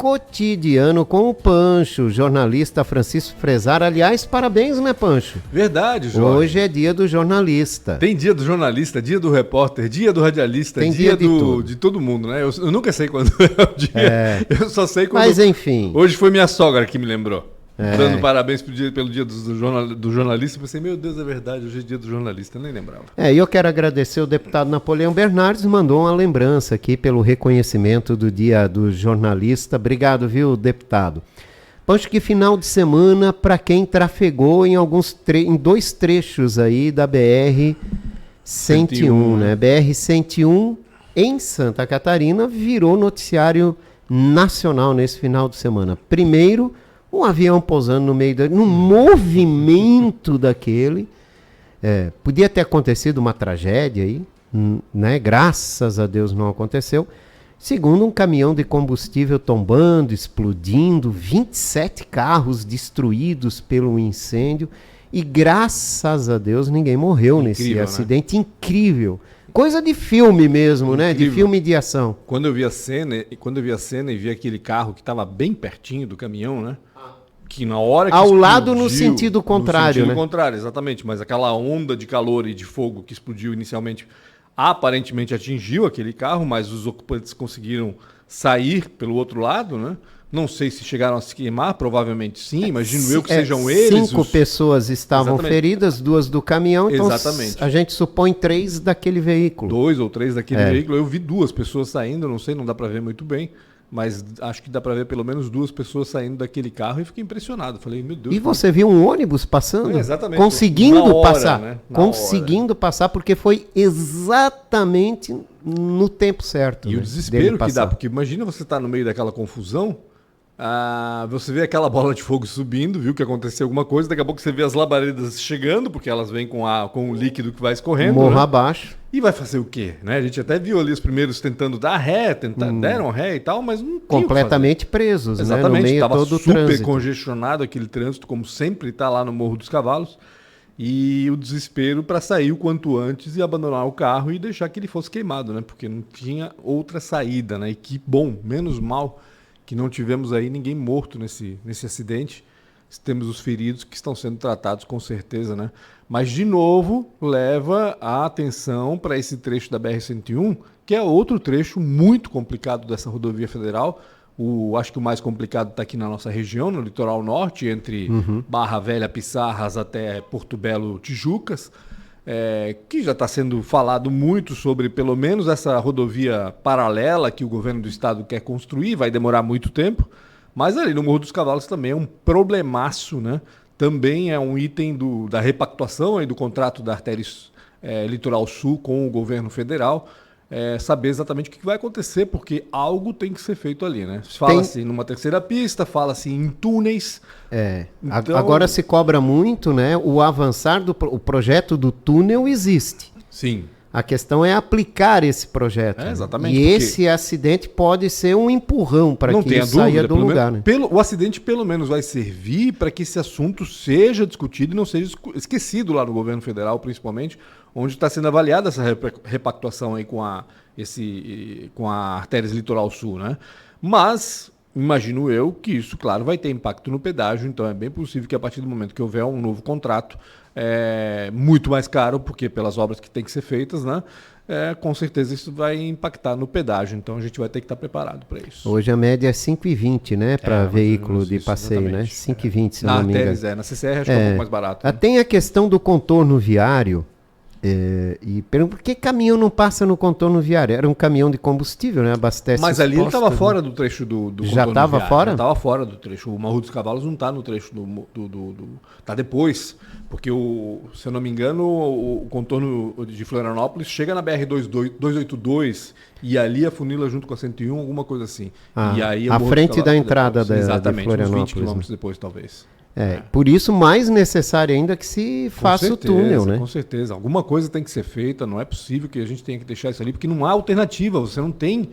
Cotidiano com o Pancho, jornalista Francisco Frezar. Aliás, parabéns, né, Pancho? Verdade, Jorge. Hoje é dia do jornalista. Tem dia do jornalista, dia do repórter, dia do radialista, Tem dia de de todo mundo, né? Eu nunca sei quando é o dia. Eu só sei quando... Mas enfim. Hoje foi minha sogra que me lembrou. Dando parabéns pelo dia do jornalista. Eu pensei, meu Deus, é verdade, hoje é dia do jornalista. Eu nem lembrava. E eu quero agradecer o deputado Napoleão Bernardes, mandou uma lembrança aqui pelo reconhecimento do dia do jornalista. Obrigado, viu, deputado? Acho que final de semana, para quem trafegou em dois trechos aí da BR-101, né? BR-101 em Santa Catarina virou noticiário nacional nesse final de semana. Primeiro, um avião pousando no movimento daquele. Podia ter acontecido uma tragédia aí, né? Graças a Deus não aconteceu. Segundo, um caminhão de combustível tombando, explodindo, 27 carros destruídos pelo incêndio e graças a Deus ninguém morreu nesse acidente, né? Incrível. Coisa de filme mesmo, incrível, né? De filme de ação. Quando eu vi a cena e vi aquele carro que estava bem pertinho do caminhão, né? Que na hora que ao lado no sentido contrário, no sentido contrário, exatamente. Mas aquela onda de calor e de fogo que explodiu inicialmente aparentemente atingiu aquele carro, mas os ocupantes conseguiram sair pelo outro lado, né? Não sei se chegaram a se queimar, provavelmente sim, imagino eu que sejam eles. 5 pessoas estavam feridas, 2 do caminhão, então a gente supõe 3 daquele veículo. 2 ou 3 daquele veículo, eu vi 2 pessoas saindo, não sei, não dá para ver muito bem, mas acho que dá para ver pelo menos 2 pessoas saindo daquele carro e fiquei impressionado, falei, meu Deus. E você viu um ônibus passando? Exatamente. Conseguindo passar, né? Conseguindo passar, porque foi exatamente no tempo certo. E o desespero que dá, porque imagina você estar no meio daquela confusão, você vê aquela bola de fogo subindo, viu que aconteceu alguma coisa, daqui a pouco você vê as labaredas chegando, porque elas vêm com o líquido que vai escorrendo. Morro abaixo. E vai fazer o quê? Né? A gente até viu ali os primeiros tentando dar ré, deram ré e tal, mas não tinha completamente presos, exatamente, né? No meio estava todo o super trânsito. Congestionado aquele trânsito, como sempre está lá no Morro dos Cavalos. E o desespero para sair o quanto antes e abandonar o carro e deixar que ele fosse queimado, né? Porque não tinha outra saída, né? E que bom, menos mal que não tivemos aí ninguém morto nesse acidente. Temos os feridos que estão sendo tratados com certeza, né? Mas, de novo, leva a atenção para esse trecho da BR-101, que é outro trecho muito complicado dessa rodovia federal. Acho que o mais complicado está aqui na nossa região, no litoral norte, entre Barra Velha, Pissarras até Porto Belo, Tijucas. Que já está sendo falado muito sobre, pelo menos, essa rodovia paralela que o governo do estado quer construir, vai demorar muito tempo, mas ali no Morro dos Cavalos também é um problemaço, né? Também é um item da repactuação aí do contrato da Artéria Litoral Sul com o governo federal, saber exatamente o que vai acontecer, porque algo tem que ser feito ali, né? Fala-se numa terceira pista, fala-se em túneis. Então, agora se cobra muito, né? O avançar o projeto do túnel existe. Sim. A questão é aplicar esse projeto. Exatamente. E esse acidente pode ser um empurrão para que isso saia do lugar. Né? O acidente pelo menos vai servir para que esse assunto seja discutido e não seja esquecido lá no governo federal, principalmente, onde está sendo avaliada essa repactuação aí com a Artérias Litoral Sul, né? Mas imagino eu que isso, claro, vai ter impacto no pedágio, então é bem possível que a partir do momento que houver um novo contrato, muito mais caro, porque pelas obras que têm que ser feitas, né? Com certeza isso vai impactar no pedágio, então a gente vai ter que estar preparado para isso. Hoje a média é 5,20, né, para veículo de passeio, exatamente. Né? 5,20, se não me engano. Na CCR acho que é um pouco mais barato. Né? Tem a questão do contorno viário, e por que caminhão não passa no contorno viário? Era um caminhão de combustível, né? Abastece. Mas ali ele estava fora do trecho do já estava fora? Já estava fora do trecho. O Morro dos Cavalos não está no trecho está depois, porque se eu não me engano o contorno de Florianópolis chega na BR-282 e ali afunila junto com a 101, alguma coisa assim. E aí à frente da entrada de Florianópolis, uns 20 né? quilômetros depois talvez. Por isso mais necessário ainda que se faça o túnel, né? Com certeza. Alguma coisa tem que ser feita, não é possível que a gente tenha que deixar isso ali, porque não há alternativa, você não tem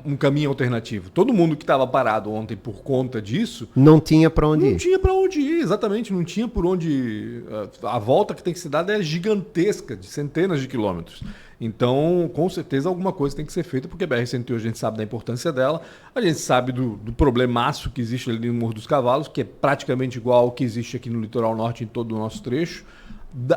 um caminho alternativo. Todo mundo que estava parado ontem por conta disso... Não tinha para onde ir. Não tinha para onde ir, exatamente, não tinha por onde... A volta que tem que ser dada é gigantesca, de centenas de quilômetros. Então, com certeza, alguma coisa tem que ser feita, porque a BR-101 a gente sabe da importância dela, a gente sabe do problemaço que existe ali no Morro dos Cavalos, que é praticamente igual ao que existe aqui no litoral norte em todo o nosso trecho.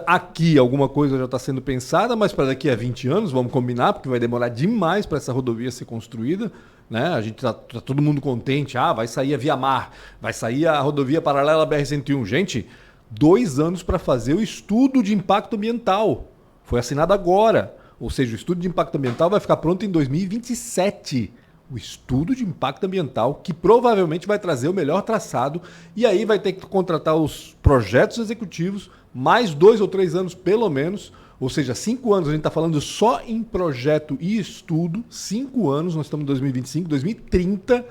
Aqui alguma coisa já está sendo pensada, mas para daqui a 20 anos, vamos combinar, porque vai demorar demais para essa rodovia ser construída. Né? A gente tá todo mundo contente, vai sair a Via Mar, vai sair a rodovia paralela à BR-101. Gente, 2 anos para fazer o estudo de impacto ambiental. Foi assinado agora. Ou seja, o estudo de impacto ambiental vai ficar pronto em 2027. O estudo de impacto ambiental, que provavelmente vai trazer o melhor traçado, e aí vai ter que contratar os projetos executivos, mais 2 ou 3 anos pelo menos, ou seja, 5 anos, a gente está falando só em projeto e estudo, 5 anos, nós estamos em 2025, 2030,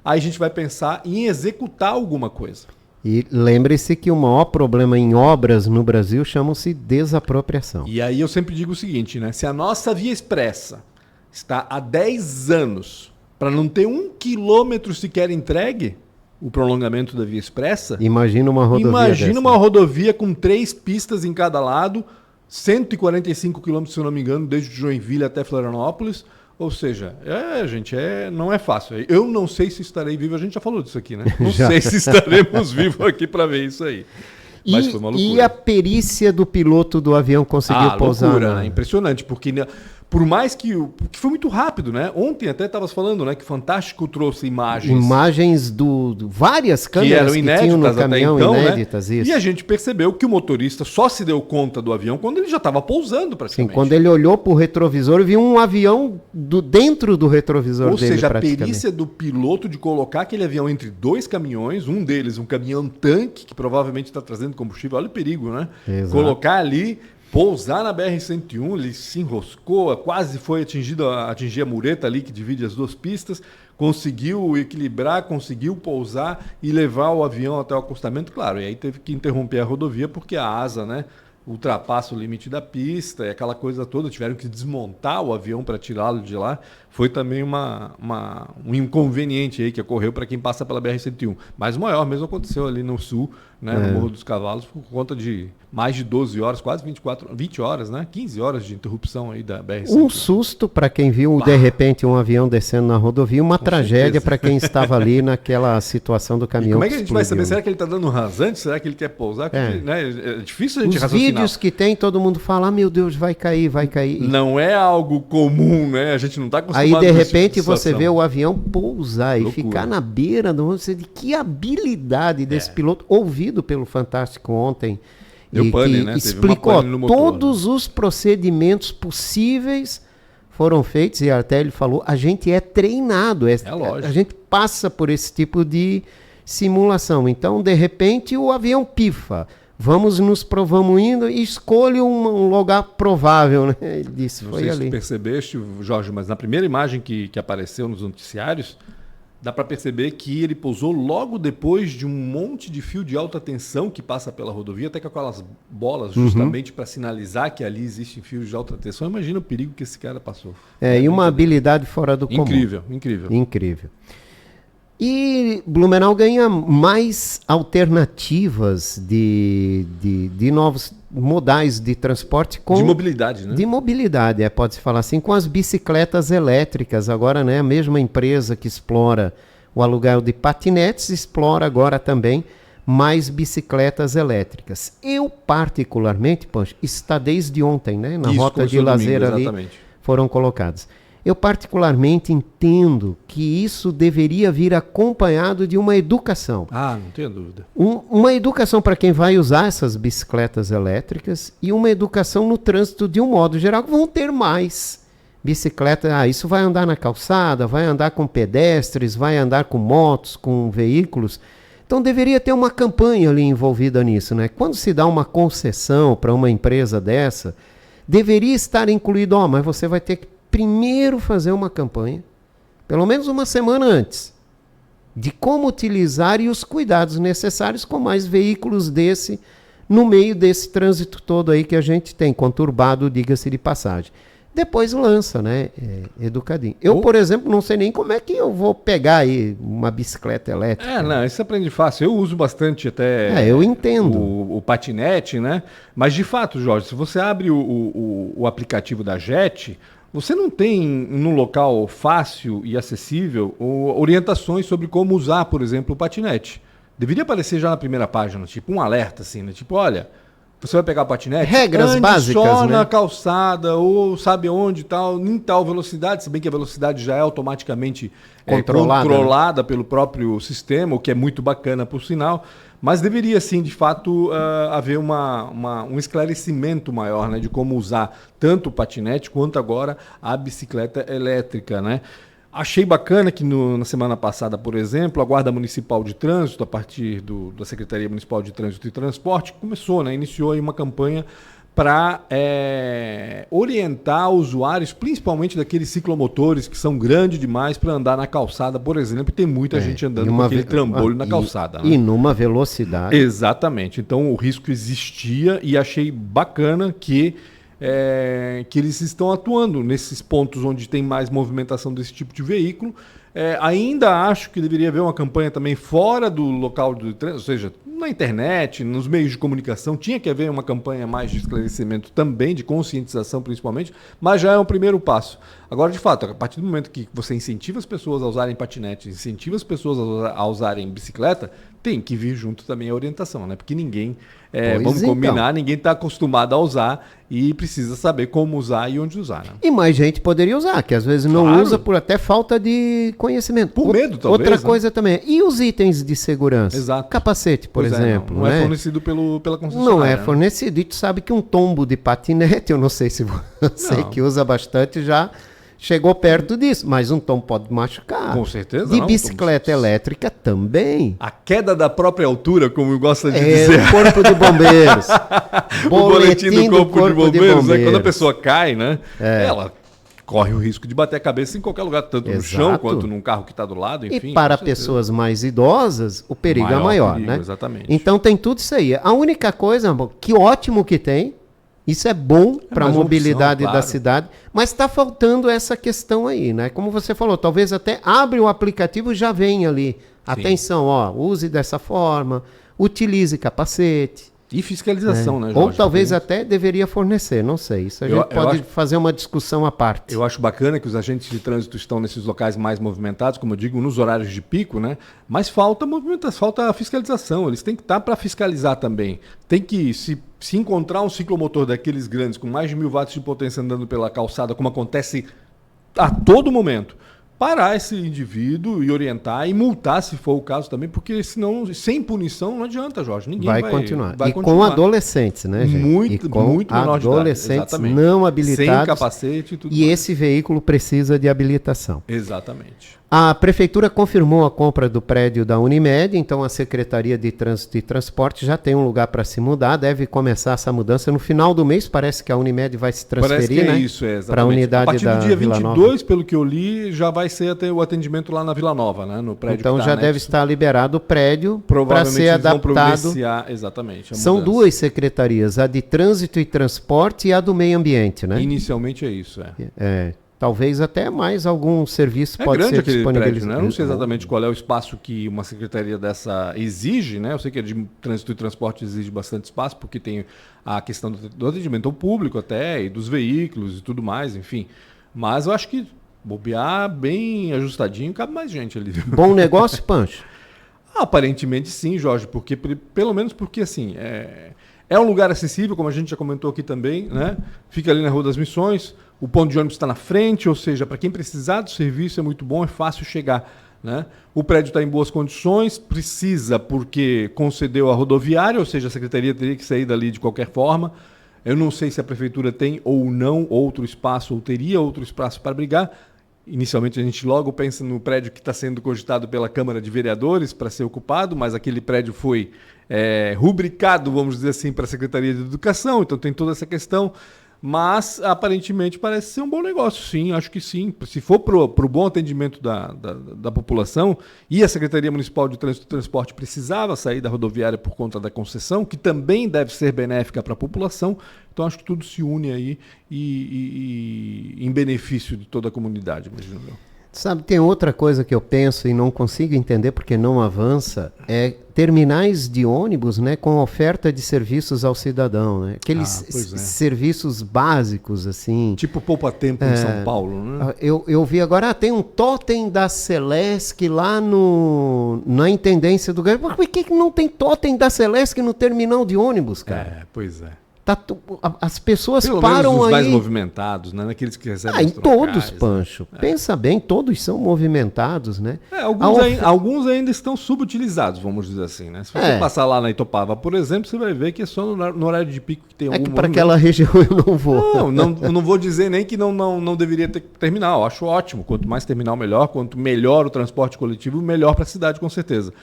aí a gente vai pensar em executar alguma coisa. E lembre-se que o maior problema em obras no Brasil chama-se desapropriação. E aí eu sempre digo o seguinte, né? Se a nossa via expressa está há 10 anos para não ter 1 quilômetro sequer entregue, o prolongamento da via expressa... Imagina uma rodovia Imagina uma rodovia com 3 pistas em cada lado, 145 quilômetros, se eu não me engano, desde Joinville até Florianópolis. Ou seja, gente, não é fácil. Eu não sei se estarei vivo, a gente já falou disso aqui, né? Não sei se estaremos vivos aqui para ver isso aí. Mas foi uma loucura. E a perícia do piloto do avião conseguiu pousar? Loucura, né? Impressionante, porque... Por mais que foi muito rápido, né? Ontem até estavas falando, né, que Fantástico trouxe imagens várias câmeras que tinham no caminhão, então, inéditas, né? isso. E a gente percebeu que o motorista só se deu conta do avião quando ele já estava pousando praticamente. Sim, quando ele olhou para o retrovisor e viu um avião dentro do retrovisor dele. Ou seja, a perícia do piloto de colocar aquele avião entre 2 caminhões, um deles um caminhão-tanque, que provavelmente está trazendo combustível, olha o perigo, né? Exato. Colocar ali... Pousar na BR-101, ele se enroscou, quase foi atingir a mureta ali que divide as 2 pistas, conseguiu equilibrar, conseguiu pousar e levar o avião até o acostamento, claro, e aí teve que interromper a rodovia porque a asa, né, ultrapassa o limite da pista e aquela coisa toda, tiveram que desmontar o avião para tirá-lo de lá. Foi também um inconveniente aí que ocorreu para quem passa pela BR-101. Mas o maior mesmo aconteceu ali no sul, né, no Morro dos Cavalos, por conta de mais de 12 horas, quase 20 horas, né? 15 horas de interrupção aí da BR-101. Um susto para quem viu, de repente, um avião descendo na rodovia, uma tragédia para quem estava ali naquela situação do caminhão. E como é que a gente vai saber? Será que ele está dando um rasante? Será que ele quer pousar? Né? É difícil a gente raciocinar. Os vídeos que tem, todo mundo fala, meu Deus, vai cair. Não é algo comum, né? A gente não está acostumado. Aí, de repente, você vê o avião pousar e Loucura. ficar na beira do... Que habilidade desse piloto, ouvido pelo Fantástico ontem. Deu pane, né? Explicou todos os procedimentos possíveis foram feitos, e até ele falou, a gente é treinado, lógico. A gente passa por esse tipo de simulação. Então, de repente, o avião pifa. Vamos indo e escolhe um lugar provável, né? Ele disse, não foi sei ali. Se tu percebeste, Jorge, mas na primeira imagem que apareceu nos noticiários, dá para perceber que ele pousou logo depois de um monte de fio de alta tensão que passa pela rodovia, até com aquelas bolas justamente para sinalizar que ali existem fios de alta tensão. Imagina o perigo que esse cara passou. E uma habilidade fora do comum. Incrível. E Blumenau ganha mais alternativas de novos modais de transporte. De mobilidade, né? De mobilidade, pode-se falar assim, com as bicicletas elétricas. Agora, né, a mesma empresa que explora o aluguel de patinetes, explora agora também mais bicicletas elétricas. Eu, particularmente, Pancho, está desde ontem, né, na rota de lazer ali, foram colocadas. Eu particularmente entendo que isso deveria vir acompanhado de uma educação. Não tenho dúvida. Uma educação para quem vai usar essas bicicletas elétricas e uma educação no trânsito de um modo geral. Vão ter mais bicicleta. Isso vai andar na calçada, vai andar com pedestres, vai andar com motos, com veículos. Então deveria ter uma campanha ali envolvida nisso, né? Quando se dá uma concessão para uma empresa dessa, deveria estar incluído, mas você vai ter que primeiro fazer uma campanha, pelo menos uma semana antes, de como utilizar e os cuidados necessários com mais veículos no meio desse trânsito todo aí que a gente tem, conturbado, diga-se de passagem. depois lança, né? Educadinho. Eu, por exemplo, não sei nem como é que eu vou pegar aí uma bicicleta elétrica. Não, isso aprende fácil. Eu uso bastante até eu entendo. O patinete, né? Mas de fato, Jorge, se você abre o aplicativo da Jet, você não tem num local fácil e acessível orientações sobre como usar, por exemplo, o patinete. Deveria aparecer já na primeira página, tipo um alerta assim, né? Tipo, olha, você vai pegar o patinete, regras básicas, só né? na calçada ou sabe onde tal, em tal velocidade, se bem que a velocidade já é automaticamente controlada, né, pelo próprio sistema, o que é muito bacana por sinal, mas deveria sim, de fato, haver um esclarecimento maior, né, de como usar tanto o patinete quanto agora a bicicleta elétrica, né? Achei bacana que na semana passada, por exemplo, a Guarda Municipal de Trânsito, a partir da Secretaria Municipal de Trânsito e Transporte, começou, né, iniciou aí uma campanha para orientar usuários, principalmente daqueles ciclomotores que são grandes demais para andar na calçada, por exemplo, e tem muita gente andando com aquele trambolho na calçada. Né? E numa velocidade. Exatamente. Então o risco existia e achei bacana que eles estão atuando nesses pontos onde tem mais movimentação desse tipo de veículo. Ainda acho que deveria haver uma campanha também fora do local do trânsito, ou seja, na internet, nos meios de comunicação, tinha que haver uma campanha mais de esclarecimento também, de conscientização principalmente, mas já é um primeiro passo. Agora, de fato, a partir do momento que você incentiva as pessoas a usarem patinete, incentiva as pessoas a usarem bicicleta, tem que vir junto também a orientação, né? Porque ninguém, vamos combinar, ninguém está acostumado a usar e precisa saber como usar e onde usar. Né? E mais gente poderia usar, que às vezes não usa por até falta de conhecimento. Por medo, talvez. Outra coisa também. E os itens de segurança? Exato. Capacete, por exemplo. Não é fornecido pela concessionária. Não é fornecido. E tu sabe que um tombo de patinete, eu não sei se você que usa bastante já chegou perto disso, mas um tombo pode machucar. Com certeza. De bicicleta elétrica também. A queda da própria altura, como gosta de dizer. O Corpo de Bombeiros. O boletim do Corpo de Bombeiros. Quando a pessoa cai, né? Ela corre o risco de bater a cabeça em qualquer lugar, tanto no chão quanto num carro que está do lado, enfim. E para pessoas mais idosas, o perigo é maior, né? Exatamente. Então tem tudo isso aí. A única coisa, que ótimo que tem, isso é bom para a mobilidade da cidade, mas está faltando essa questão aí, né? Como você falou, talvez até abre o aplicativo e já vem ali. Sim. Atenção, use dessa forma, utilize capacete. E fiscalização, né, Jorge? Ou talvez até deveria fornecer, não sei. Isso a gente pode fazer uma discussão à parte. Eu acho bacana que os agentes de trânsito estão nesses locais mais movimentados, como eu digo, nos horários de pico, né? Mas falta movimentação, falta fiscalização. Eles têm que estar para fiscalizar também. Tem que, se encontrar um ciclomotor daqueles grandes, com mais de 1000 watts de potência andando pela calçada, como acontece a todo momento, parar esse indivíduo e orientar e multar, se for o caso também, porque senão, sem punição, não adianta, Jorge. Ninguém vai continuar. Vai continuar. Com adolescentes, né, gente? Muito menor de adolescentes idade, não habilitados. Sem capacete e tudo mais. Esse veículo precisa de habilitação. Exatamente. A Prefeitura confirmou a compra do prédio da Unimed, então a Secretaria de Trânsito e Transporte já tem um lugar para se mudar, deve começar essa mudança no final do mês, parece que a Unimed vai se transferir, né? Isso, para a unidade da Vila Nova. A partir do dia 22, pelo que eu li, já vai ser até o atendimento lá na Vila Nova, né? No prédio. Então já deve estar liberado o prédio para ser adaptado. Exatamente. São duas secretarias, a de Trânsito e Transporte e a do Meio Ambiente, né? Inicialmente é isso, Talvez até mais algum serviço pode ser disponibilizado. Prédio, né? Eu não sei exatamente qual é o espaço que uma secretaria dessa exige, né? Eu sei que a de Trânsito e Transporte exige bastante espaço, porque tem a questão do atendimento ao público até, e dos veículos e tudo mais, enfim. Mas eu acho que bobear bem ajustadinho, cabe mais gente ali. Bom negócio, Pancho? Aparentemente sim, Jorge, porque pelo menos porque assim, é um lugar acessível, como a gente já comentou aqui também, né? Fica ali na Rua das Missões, o ponto de ônibus está na frente, ou seja, para quem precisar do serviço é muito bom, é fácil chegar, né? O prédio está em boas condições, precisa porque concedeu a rodoviária, ou seja, a secretaria teria que sair dali de qualquer forma. Eu não sei se a prefeitura tem ou não outro espaço, ou teria outro espaço para brigar. Inicialmente a gente logo pensa no prédio que está sendo cogitado pela Câmara de Vereadores para ser ocupado, mas aquele prédio foi rubricado, vamos dizer assim, para a Secretaria de Educação, então tem toda essa questão. Mas, aparentemente, parece ser um bom negócio, sim, acho que sim. Se for para o bom atendimento da população, e a Secretaria Municipal de Trânsito e Transporte precisava sair da rodoviária por conta da concessão, que também deve ser benéfica para a população, então acho que tudo se une aí e em benefício de toda a comunidade, imagino eu. Sabe, tem outra coisa que eu penso e não consigo entender porque não avança, é terminais de ônibus, né, com oferta de serviços ao cidadão, né? Aqueles serviços básicos, assim. Tipo poupa-tempo em São Paulo, né? Eu vi agora, tem um totem da Celesc lá na Intendência do Grêmio. Por que não tem totem da Celesc no terminal de ônibus, cara? Pois é. As pessoas pelo param menos os aí... mais movimentados, né? Naqueles que recebem em todos, Pancho. Pensa bem, todos são movimentados, né? Alguns ainda estão subutilizados, vamos dizer assim, né? Se você passar lá na Itopava, por exemplo, você vai ver que é só no horário de pico que tem algum para aquela região eu não vou. Não vou dizer nem que não deveria ter terminal. Eu acho ótimo. Quanto mais terminal, melhor. Quanto melhor o transporte coletivo, melhor para a cidade, com certeza.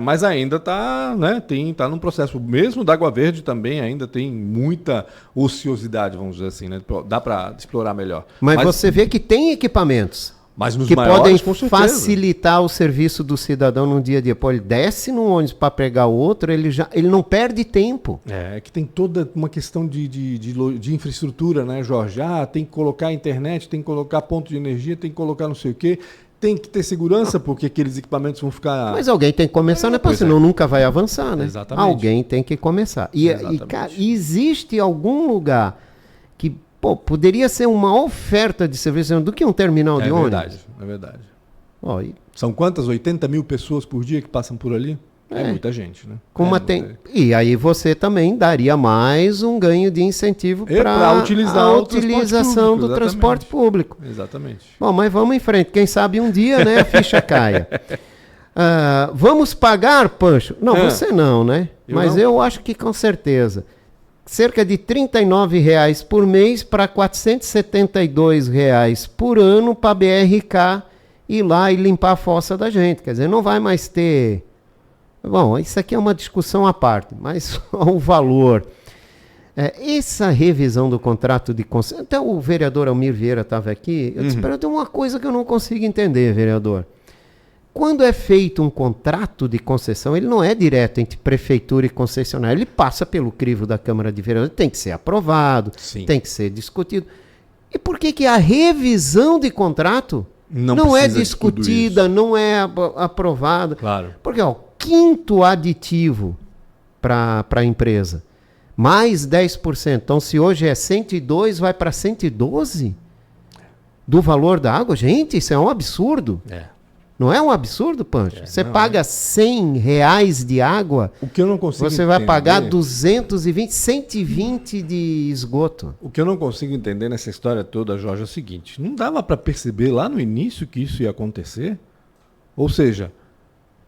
Mas ainda está, né, tá num processo, mesmo da Água Verde também ainda tem muita ociosidade, vamos dizer assim, né? Dá para explorar melhor. Mas você vê que tem equipamentos que maiores, podem facilitar o serviço do cidadão no dia a dia. Pô, ele desce no ônibus para pegar o outro, ele não perde tempo. É que tem toda uma questão de infraestrutura, né, Jorge? Tem que colocar internet, tem que colocar ponto de energia, tem que colocar não sei o quê. Tem que ter segurança, porque aqueles equipamentos vão ficar... Mas alguém tem que começar, né? Senão nunca vai avançar, né? Exatamente. Alguém tem que começar. E cara, existe algum lugar que poderia ser uma oferta de serviço do que um terminal de ônibus? É verdade. São quantas? 80 mil pessoas por dia que passam por ali? É muita gente, né? E aí você também daria mais um ganho de incentivo para a utilização do transporte público. Exatamente. Bom, mas vamos em frente. Quem sabe um dia, né, a ficha caia. Vamos pagar, Pancho? Não, você não, né? Eu acho que com certeza. Cerca de R$ 39,00 por mês para R$ 472,00 por ano para a BRK ir lá e limpar a fossa da gente. Quer dizer, não vai mais ter... Bom, isso aqui é uma discussão à parte, mas o valor. Essa revisão do contrato de concessão. Até o vereador Almir Vieira estava aqui. Eu disse, tem uma coisa que eu não consigo entender, vereador. Quando é feito um contrato de concessão, ele não é direto entre prefeitura e concessionária. Ele passa pelo crivo da Câmara de Vereadores, tem que ser aprovado, tem que ser discutido. E por que a revisão de contrato não é discutida, não é aprovada? Claro. Porque, quinto aditivo para a empresa, mais 10%. Então, se hoje é 102, vai para 112 do valor da água? Gente, isso é um absurdo. Não é um absurdo, Pancho? Você paga R$100 de água, o que eu não consigo você vai pagar 220, 120 de esgoto. O que eu não consigo entender nessa história toda, Jorge, é o seguinte: não dava para perceber lá no início que isso ia acontecer? Ou seja,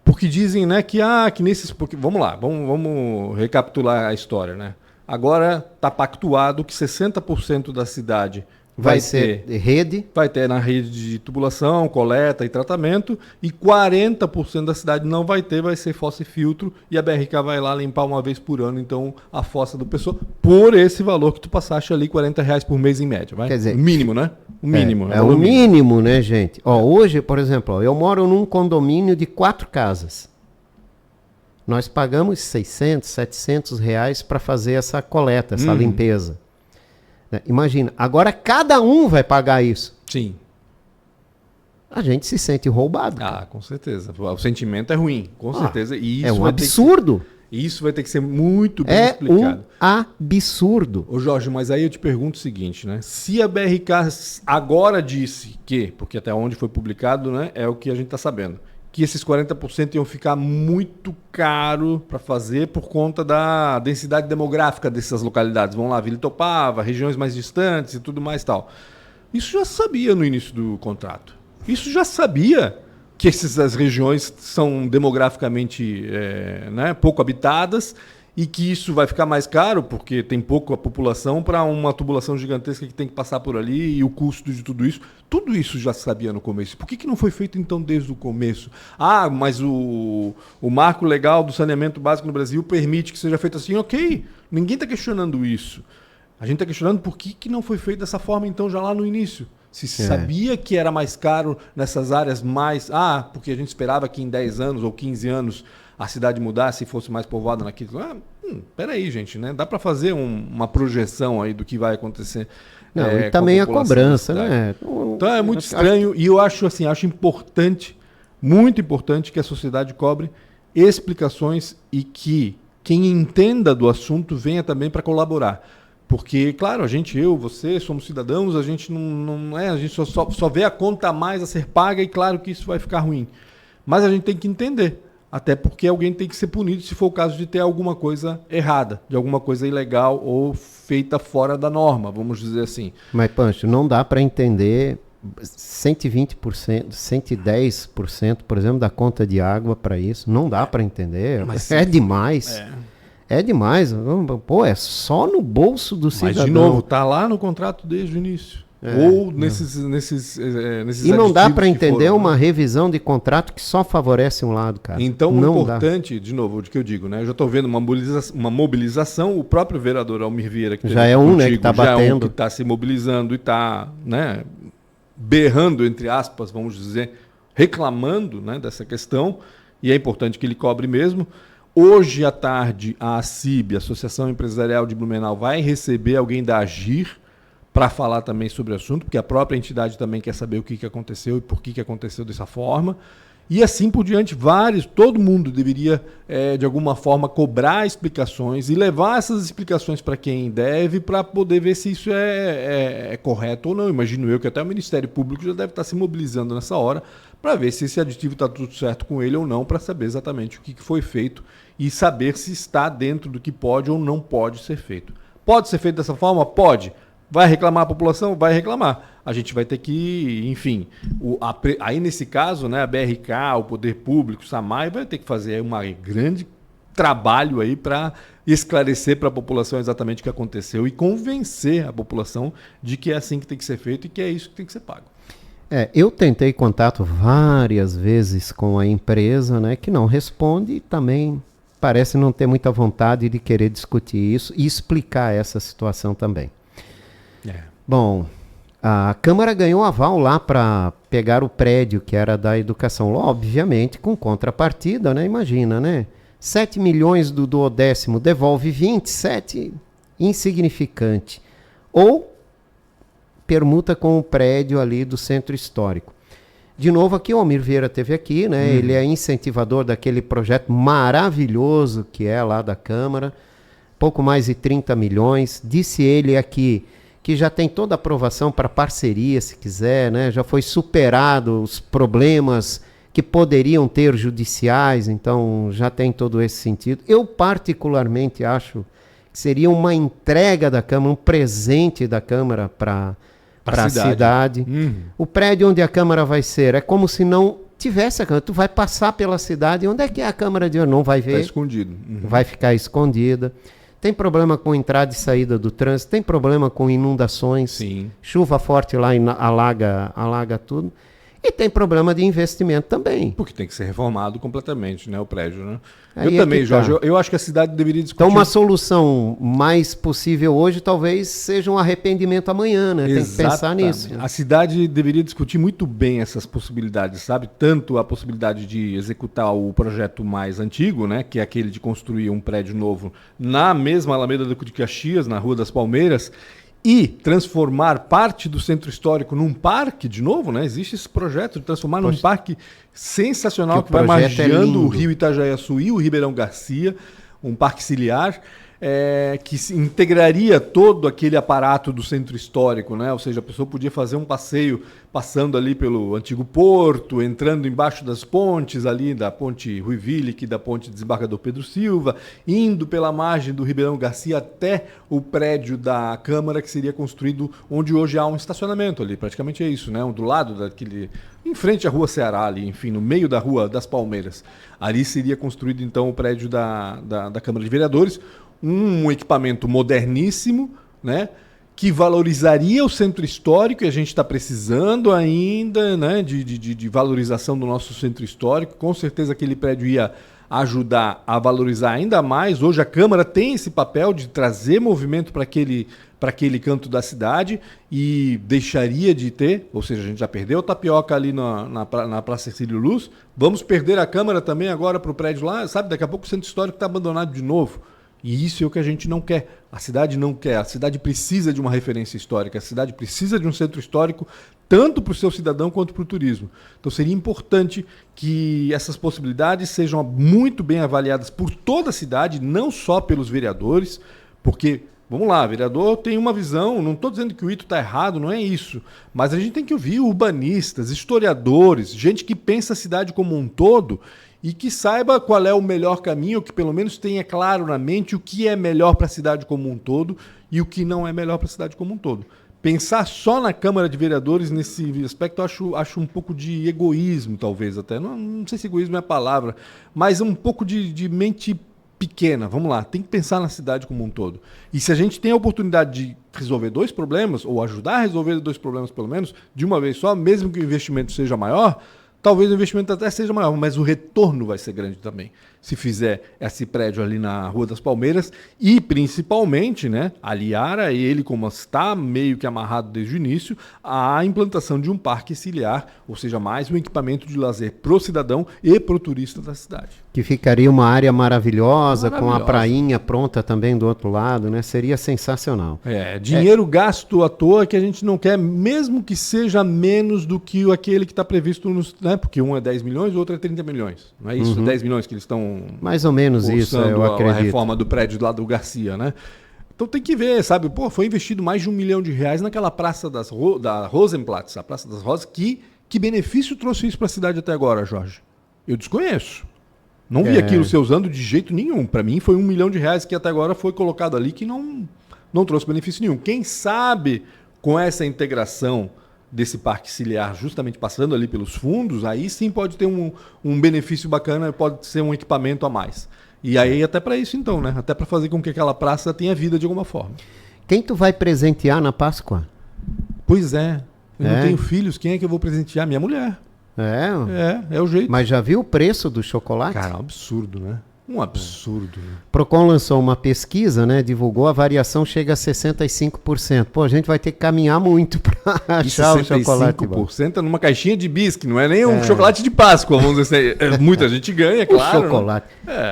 porque dizem, né, que nesses... Porque, vamos lá, vamos recapitular a história, né? Agora está pactuado que 60% da cidade vai ser rede. Vai ter na rede de tubulação, coleta e tratamento, e 40% da cidade não vai ter, vai ser fossa e filtro, e a BRK vai lá limpar uma vez por ano, então, a fossa do pessoal, por esse valor que tu passaste ali, R$40 por mês em média, vai? Quer dizer, o mínimo, né? O mínimo. É o mínimo, né, gente? Hoje, por exemplo, eu moro num condomínio de 4 casas. Nós pagamos R$600, R$700 para fazer essa coleta, essa limpeza. Imagina, agora cada um vai pagar isso. Sim. A gente se sente roubado. Com certeza. O sentimento é ruim, com certeza. E isso é um absurdo. Isso vai ter que ser muito bem explicado. É um absurdo. Ô Jorge, mas aí eu te pergunto o seguinte, né? Se a BRK agora disse que, porque até onde foi publicado, né, é o que a gente está sabendo, que esses 40% iam ficar muito caro para fazer por conta da densidade demográfica dessas localidades. Vão lá, Vila Itopava, regiões mais distantes e tudo mais tal. Isso já sabia no início do contrato. Isso já sabia que essas regiões são demograficamente pouco habitadas e que isso vai ficar mais caro porque tem pouca população para uma tubulação gigantesca que tem que passar por ali e o custo de tudo isso. Tudo isso já sabia no começo. Por que não foi feito então desde o começo? Mas o marco legal do saneamento básico no Brasil permite que seja feito assim. Ok, ninguém está questionando isso. A gente está questionando por que não foi feito dessa forma, então, já lá no início. Se sabia que era mais caro nessas áreas mais... porque a gente esperava que em 10 anos ou 15 anos a cidade mudasse e fosse mais povoada naquilo. Peraí, gente, né? Dá para fazer uma projeção aí do que vai acontecer. Não, e também a cobrança, né? Então é muito estranho e eu acho importante, muito importante que a sociedade cobre explicações e que quem entenda do assunto venha também para colaborar. Porque, claro, você, somos cidadãos, a gente a gente só vê a conta a mais a ser paga e claro que isso vai ficar ruim. Mas a gente tem que entender, até porque alguém tem que ser punido se for o caso de ter alguma coisa errada, de alguma coisa ilegal ou feita fora da norma, vamos dizer assim. Mas, Pancho, não dá para entender 120%, 110%, por exemplo, da conta de água para isso. Não dá para entender. Mas é demais. É demais. Pô, é só no bolso do cidadão. Mas, de novo, tá lá no contrato desde o início. Ou nesses e não dá para entender uma revisão de contrato que só favorece um lado, cara. Então, o importante, de novo, o que eu digo, né? Eu já estou vendo uma mobilização, o próprio vereador Almir Vieira, que já é um, né, que está batendo. Que está se mobilizando e está, né, berrando, entre aspas, vamos dizer, reclamando, né, dessa questão, e é importante que ele cobre mesmo. Hoje à tarde, a ACIB, Associação Empresarial de Blumenau, vai receber alguém da AGIR para falar também sobre o assunto, porque a própria entidade também quer saber o que aconteceu e por que aconteceu dessa forma. E assim por diante, todo mundo deveria, de alguma forma, cobrar explicações e levar essas explicações para quem deve, para poder ver se isso é correto ou não. Imagino eu que até o Ministério Público já deve estar se mobilizando nessa hora para ver se esse aditivo está tudo certo com ele ou não, para saber exatamente o que foi feito e saber se está dentro do que pode ou não pode ser feito. Pode ser feito dessa forma? Pode. Vai reclamar a população? Vai reclamar. A gente vai ter que, enfim, aí nesse caso, né, a BRK, o Poder Público, o SAMAI, vai ter que fazer um grande trabalho aí para esclarecer para a população exatamente o que aconteceu e convencer a população de que é assim que tem que ser feito e que é isso que tem que ser pago. Eu tentei contato várias vezes com a empresa, né, que não responde e também parece não ter muita vontade de querer discutir isso e explicar essa situação também. Bom, a Câmara ganhou aval lá para pegar o prédio que era da educação, obviamente com contrapartida, né? Imagina, né? 7 milhões do 10º devolve 27, insignificante. Ou permuta com o prédio ali do centro histórico. De novo aqui, o Almir Vieira esteve aqui, né? Ele é incentivador daquele projeto maravilhoso que é lá da Câmara, pouco mais de 30 milhões. Disse ele aqui que já tem toda a aprovação para parceria, se quiser, né? Já foi superado os problemas que poderiam ter judiciais, então já tem todo esse sentido. Eu particularmente acho que seria uma entrega da Câmara, um presente da Câmara para a cidade. O prédio onde a Câmara vai ser, é como se não tivesse a Câmara. Tu vai passar pela cidade, onde é que é a Câmara de Vereadores? Não vai ver. Está escondido. Vai ficar escondida. Tem problema com entrada e saída do trânsito, tem problema com inundações, sim. Chuva forte lá alaga tudo. E tem problema de investimento também. Porque tem que ser reformado completamente, né, o prédio, né? Aí eu também, Jorge, eu acho que a cidade deveria discutir... Então uma solução mais possível hoje talvez seja um arrependimento amanhã, né? Tem que pensar nisso. A cidade deveria discutir muito bem essas possibilidades, sabe? Tanto a possibilidade de executar o projeto mais antigo, né? Que é aquele de construir um prédio novo na mesma Alameda de Caxias, na Rua das Palmeiras, e transformar parte do centro histórico num parque, de novo, né? Existe esse projeto de transformar num parque sensacional que vai margeando o rio Itajaí-Açu e o Ribeirão Garcia, um parque ciliar, que integraria todo aquele aparato do centro histórico, né? Ou seja, a pessoa podia fazer um passeio passando ali pelo antigo porto, entrando embaixo das pontes ali, da ponte Rui Willich, da ponte Desembargador Pedro Silva, indo pela margem do Ribeirão Garcia até o prédio da Câmara, que seria construído onde hoje há um estacionamento ali, praticamente é isso, né? Do lado daquele, em frente à Rua Ceará ali, enfim, no meio da Rua das Palmeiras. Ali seria construído então o prédio da Câmara de Vereadores, um equipamento moderníssimo, né? Que valorizaria o centro histórico, e a gente está precisando ainda, né, de valorização do nosso centro histórico. Com certeza aquele prédio ia ajudar a valorizar ainda mais. Hoje a Câmara tem esse papel de trazer movimento para para aquele canto da cidade e deixaria de ter, ou seja, a gente já perdeu a tapioca ali na Praça Cecílio Luz, vamos perder a Câmara também agora para o prédio lá, sabe? Daqui a pouco o centro histórico está abandonado de novo. E isso é o que a gente não quer. A cidade não quer. A cidade precisa de uma referência histórica. A cidade precisa de um centro histórico tanto para o seu cidadão quanto para o turismo. Então seria importante que essas possibilidades sejam muito bem avaliadas por toda a cidade, não só pelos vereadores, porque, vamos lá, vereador tem uma visão, não estou dizendo que o Ito está errado, não é isso, mas a gente tem que ouvir urbanistas, historiadores, gente que pensa a cidade como um todo e que saiba qual é o melhor caminho, ou que pelo menos tenha claro na mente o que é melhor para a cidade como um todo e o que não é melhor para a cidade como um todo. Pensar só na Câmara de Vereadores nesse aspecto eu acho um pouco de egoísmo, talvez até. Não sei se egoísmo é a palavra, mas um pouco de mente pequena. Vamos lá, tem que pensar na cidade como um todo. E se a gente tem a oportunidade de resolver 2 problemas, ou ajudar a resolver 2 problemas pelo menos, de uma vez só, mesmo que o investimento seja maior, talvez o investimento até seja maior, mas o retorno vai ser grande também. Se fizer esse prédio ali na Rua das Palmeiras e, principalmente, né, aliar a ele, como está meio que amarrado desde o início, a implantação de um parque ciliar, ou seja, mais um equipamento de lazer para o cidadão e para o turista da cidade. Que ficaria uma área maravilhosa, com a prainha pronta também do outro lado, né? Seria sensacional. Dinheiro gasto à toa que a gente não quer, mesmo que seja menos do que aquele que está previsto, né? Porque um é 10 milhões, o outro é 30 milhões. Não é isso? 10 milhões que eles estão mais ou menos isso, eu acredito. A reforma do prédio lá do Garcia, né? Então tem que ver, sabe? Pô, foi investido mais de R$1 milhão naquela praça da Rosenplatz, a Praça das Rosas. Que benefício trouxe isso para a cidade até agora, Jorge? Eu desconheço. Não vi aquilo se usando de jeito nenhum. Para mim foi R$1 milhão que até agora foi colocado ali que não trouxe benefício nenhum. Quem sabe com essa integração desse parque ciliar justamente passando ali pelos fundos, aí sim pode ter um benefício bacana, pode ser um equipamento a mais. E aí até para isso então, né? Até para fazer com que aquela praça tenha vida de alguma forma. Quem tu vai presentear na Páscoa? Pois é. Eu não tenho filhos, quem é que eu vou presentear? Minha mulher. É o jeito. Mas já viu o preço do chocolate? Cara, é um absurdo, né? Um absurdo. Né? Procon lançou uma pesquisa, né? Divulgou, a variação chega a 65%. Pô, a gente vai ter que caminhar muito para achar o chocolate. 65% é numa caixinha de bisque, não é nem um chocolate de Páscoa, vamos dizer assim. Muita gente ganha, claro. Chocolate.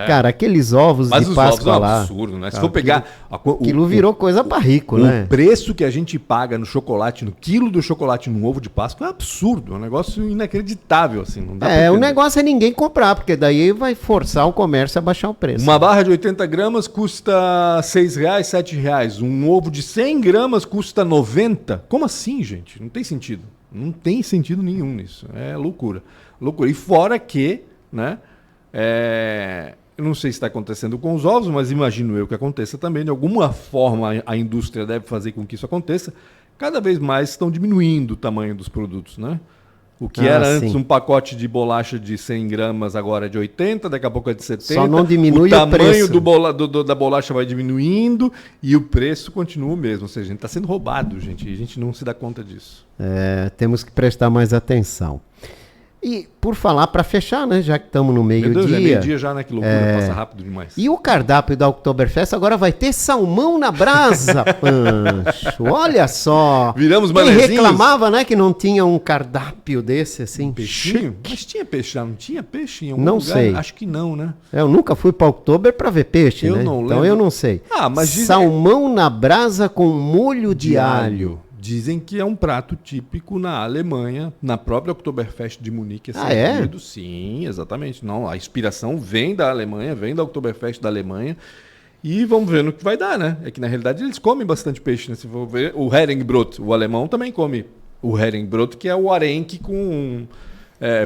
Cara, aqueles ovos de Páscoa lá. É um absurdo, né? Se for pegar... Aquilo virou coisa para rico, né? O preço que a gente paga no chocolate, no quilo do chocolate no ovo de Páscoa é absurdo. É um negócio inacreditável, assim. Não dá o negócio é ninguém comprar, porque daí vai forçar o comércio a baixar o preço. Uma barra de 80 gramas custa R$6, R$7. Um ovo de 100 gramas custa 90. Como assim, gente? Não tem sentido. Não tem sentido nenhum nisso. É loucura. Loucura. E fora que, né? Eu não sei se está acontecendo com os ovos, mas imagino eu que aconteça também. De alguma forma a indústria deve fazer com que isso aconteça. Cada vez mais estão diminuindo o tamanho dos produtos, né? O que era antes um pacote de bolacha de 100 gramas, agora é de 80, daqui a pouco é de 70. Só não diminui o tamanho da bolacha vai diminuindo e o preço continua o mesmo. Ou seja, a gente está sendo roubado, gente, e a gente não se dá conta disso. Temos que prestar mais atenção. E por falar, para fechar, né, já que estamos no meio-dia... meio-dia já, né? Que loucura, passa rápido demais. E o cardápio da Oktoberfest agora vai ter salmão na brasa, Pancho. Olha só. Viramos Quem manezinhos. reclamava, né, que não tinha um cardápio desse, assim. Peixinho? Mas tinha peixe já, não tinha peixe em algum não lugar? Sei. Acho que não, né? Eu nunca fui para Oktober para ver peixe, eu né? Não então lembro. eu não sei. Mas salmão na brasa com molho de alho. Dizem que é um prato típico na Alemanha, na própria Oktoberfest de Munique. É? Sim, exatamente. Não, a inspiração vem da Alemanha, vem da Oktoberfest da Alemanha. E vamos ver no que vai dar, né? É que na realidade eles comem bastante peixe, né? Se for ver, o Heringsbrot, o alemão também come o Heringsbrot, que é o arenque com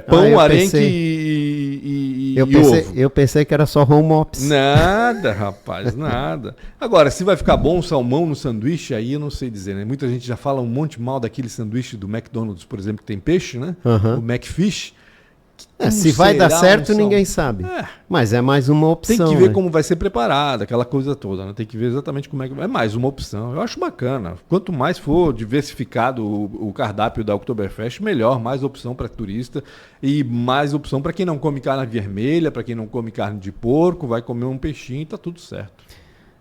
pão, arenque e ovo. Eu pensei que era só home office. Nada, rapaz, nada. Agora, se vai ficar bom o salmão no sanduíche, aí eu não sei dizer, né? Muita gente já fala um monte mal daquele sanduíche do McDonald's, por exemplo, que tem peixe, né? O McFish. Se vai dar certo, ninguém sabe. Mas é mais uma opção. Tem que ver, né? como vai ser preparada, aquela coisa toda, né? Tem que ver exatamente como é que... É mais uma opção. Eu acho bacana. Quanto mais for diversificado o cardápio da Oktoberfest, melhor. Mais opção para turista e mais opção para quem não come carne vermelha, para quem não come carne de porco, vai comer um peixinho e tá tudo certo.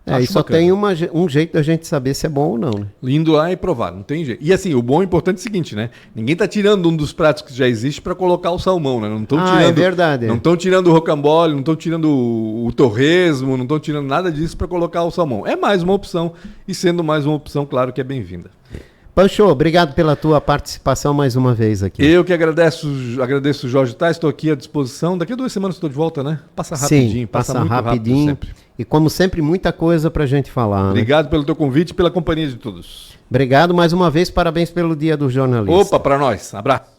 E só bacana. tem um jeito da gente saber se é bom ou não, né? Indo lá e provar, não tem jeito. E assim, o bom e importante é o seguinte, né? Ninguém tá tirando um dos pratos que já existe para colocar o salmão, né? Não estão tirando. É verdade. Não estão tirando o rocambole, não estão tirando o torresmo, não estão tirando nada disso para colocar o salmão. É mais uma opção e sendo mais uma opção, claro que é bem-vinda. Pancho, obrigado pela tua participação mais uma vez aqui. Eu que agradeço o Jorge Tais, estou aqui à disposição. Daqui a 2 semanas estou de volta, né? Passa rapidinho, Sim, passa passa muito rapidinho. rápido sempre. E como sempre, muita coisa pra gente falar. Obrigado pelo teu convite e pela companhia de todos. Obrigado mais uma vez, parabéns pelo Dia do Jornalista. Opa, para nós. Abraço.